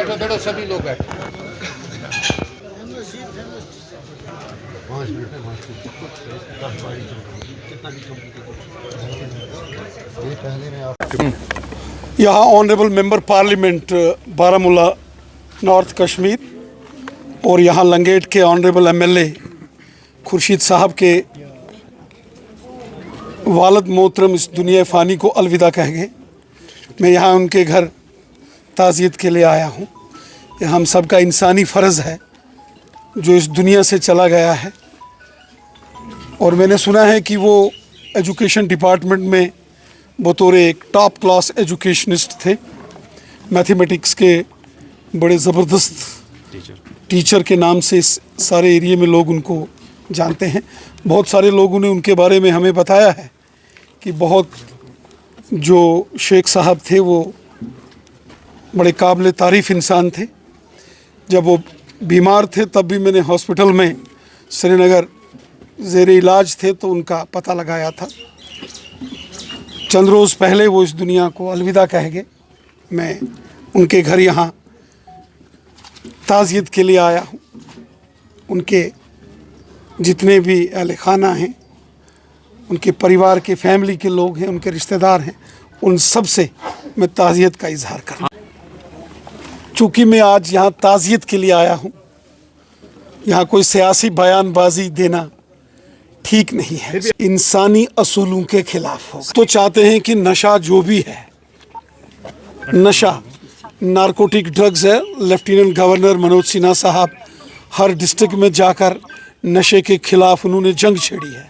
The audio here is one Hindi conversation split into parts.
बैठो सभी लोग बैठो। 5 मिनट है, 5 मिनट कितना भी यहाँ honourable member parliament Baramulla north Kashmir और यहाँ लंगेट के ऑनरेबल एमएलए खुर्शीद साहब के वालिद मोहतरम इस दुनिया फ़ानी को अलविदा कह गए। मैं यहाँ उनके घर ताज़ियत के लिए आया हूँ। ये हम सब का इंसानी फ़र्ज़ है जो इस दुनिया से चला गया है। और मैंने सुना है कि वो एजुकेशन डिपार्टमेंट में बतौर एक टॉप क्लास एजुकेशनिस्ट थे। मैथमेटिक्स के बड़े ज़बरदस्त टीचर के नाम से इस सारे एरिया में लोग उनको जानते हैं। बहुत सारे लोगों ने उनके बारे में हमें बताया है कि बहुत जो शेख साहब थे वो बड़े काबिल तारीफ़ इंसान थे। जब वो बीमार थे तब भी मैंने हॉस्पिटल में श्रीनगर ज़ेर इलाज थे तो उनका पता लगाया था। चंद रोज़ पहले वो इस दुनिया को अलविदा कह गए। मैं उनके घर यहाँ ताज़ियत के लिए आया हूँ। उनके जितने भी अहले खाना हैं, उनके परिवार के फैमिली के लोग हैं, उनके रिश्तेदार हैं, उन सब से मैं ताज़ियत का इजहार करना। चूँकि मैं आज यहाँ ताज़ियत के लिए आया हूँ, यहाँ कोई सियासी बयानबाजी देना ठीक नहीं है। इंसानी असूलों के खिलाफ हो तो चाहते हैं कि नशा जो भी है, नशा नारकोटिक ड्रग्स है। लेफ्टिनेंट गवर्नर मनोज सिन्हा साहब हर डिस्ट्रिक्ट में जाकर नशे के खिलाफ उन्होंने जंग छेड़ी है।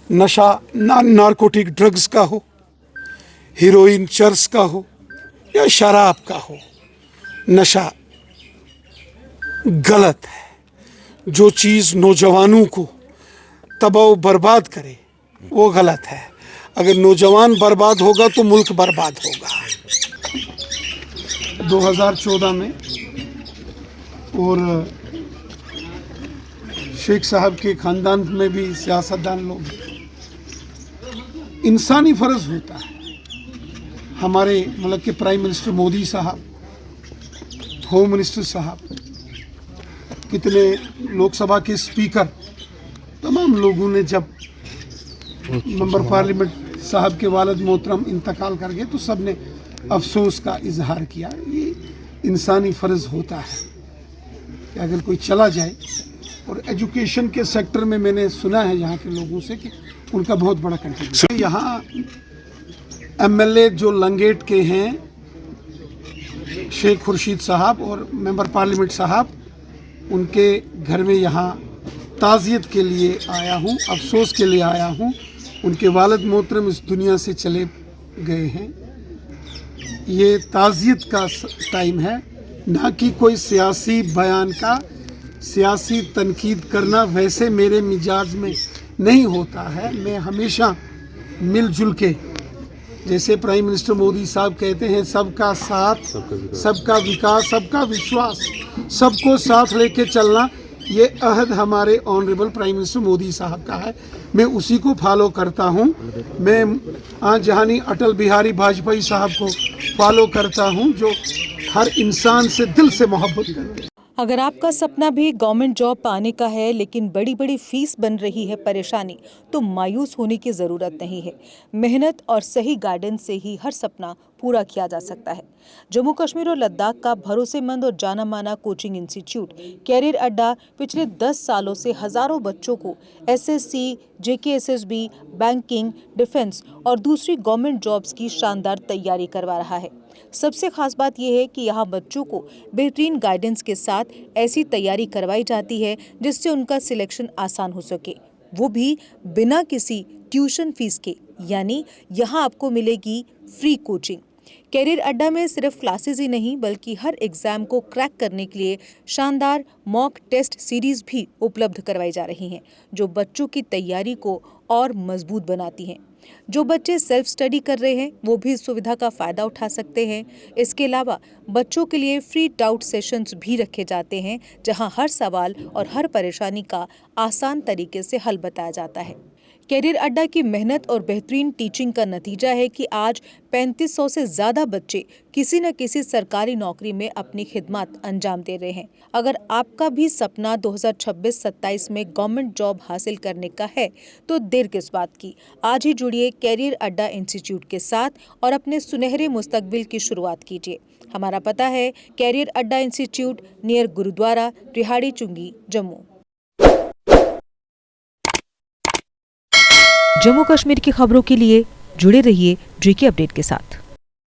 नशा नारकोटिक ड्रग्स का हो, हीरोइन चर्स का हो या शराब का हो, नशा गलत है। जो चीज़ नौजवानों को तबाह बर्बाद करे वो गलत है। अगर नौजवान बर्बाद होगा तो मुल्क बर्बाद होगा। 2014 में और शेख साहब के ख़ानदान में भी सियासतदान लोग, इंसानी फ़र्ज़ होता है। हमारे मुल्क के प्राइम मिनिस्टर मोदी साहब, होम मिनिस्टर साहब, कितने लोकसभा के स्पीकर, तमाम लोगों ने जब मेंबर पार्लियामेंट साहब के वालिद मोहतरम इंतकाल कर गए तो सब ने अफसोस का इजहार किया। ये इंसानी फ़र्ज़ होता है कि अगर कोई चला जाए। और एजुकेशन के सेक्टर में मैंने सुना है यहाँ के लोगों से कि उनका बहुत बड़ा कंट्रीब्यूशन। यहाँ एमएलए जो लंगेट के हैं शेख खुर्शीद साहब और मेंबर पार्लियामेंट साहब, उनके घर में यहाँ ताज़ियत के लिए आया हूँ, अफसोस के लिए आया हूँ। उनके वालिद मोहतरम इस दुनिया से चले गए हैं। ये ताज़ियत का टाइम है, ना कि कोई सियासी बयान का। सियासी तनकीद करना वैसे मेरे मिजाज में नहीं होता है। मैं हमेशा मिलजुल के, जैसे प्राइम मिनिस्टर मोदी साहब कहते हैं, सबका साथ, सबका विकास, सबका विश्वास, सबको साथ लेके चलना, ये अहद हमारे ऑनरेबल प्राइम मिनिस्टर मोदी साहब का है। मैं उसी को फॉलो करता हूँ। मैं जहानी अटल बिहारी वाजपेयी साहब को फॉलो करता हूँ, जो हर इंसान से दिल से मोहब्बत करते हैं। अगर आपका सपना भी गवर्नमेंट जॉब पाने का है लेकिन बड़ी बड़ी फीस बन रही है परेशानी, तो मायूस होने की ज़रूरत नहीं है। मेहनत और सही गाइडेंस से ही हर सपना पूरा किया जा सकता है। जम्मू कश्मीर और लद्दाख का भरोसेमंद और जाना माना कोचिंग इंस्टीट्यूट कैरियर अड्डा पिछले 10 सालों से हज़ारों बच्चों को एसएससी, जेकेएसएसबी, बैंकिंग, डिफेंस और दूसरी गवर्नमेंट जॉब्स की शानदार तैयारी करवा रहा है। सबसे खास बात यह है कि यहाँ बच्चों को बेहतरीन गाइडेंस के साथ ऐसी तैयारी करवाई जाती है जिससे उनका सिलेक्शन आसान हो सके, वो भी बिना किसी ट्यूशन फीस के। यानी यहाँ आपको मिलेगी फ्री कोचिंग। कैरियर अड्डा में सिर्फ क्लासेस ही नहीं बल्कि हर एग्जाम को क्रैक करने के लिए शानदार मॉक टेस्ट सीरीज भी उपलब्ध करवाई जा रही हैं, जो बच्चों की तैयारी को और मजबूत बनाती हैं। जो बच्चे सेल्फ स्टडी कर रहे हैं वो भी इस सुविधा का फ़ायदा उठा सकते हैं। इसके अलावा बच्चों के लिए फ्री डाउट सेशंस भी रखे जाते हैं, जहां हर सवाल और हर परेशानी का आसान तरीके से हल बताया जाता है। कैरियर अड्डा की मेहनत और बेहतरीन टीचिंग का नतीजा है कि आज 3500 से ज्यादा बच्चे किसी न किसी सरकारी नौकरी में अपनी खिदमत अंजाम दे रहे हैं। अगर आपका भी सपना 2026-27 में गवर्नमेंट जॉब हासिल करने का है तो देर किस बात की। आज ही जुड़िए कैरियर अड्डा इंस्टीट्यूट के साथ और अपने सुनहरे मुस्तकबिल की शुरुआत कीजिए। हमारा पता है कैरियर अड्डा इंस्टीट्यूट, नियर गुरुद्वारा, रिहाड़ी चुंगी, जम्मू। जम्मू कश्मीर की खबरों के लिए जुड़े रहिए JK अपडेट के साथ।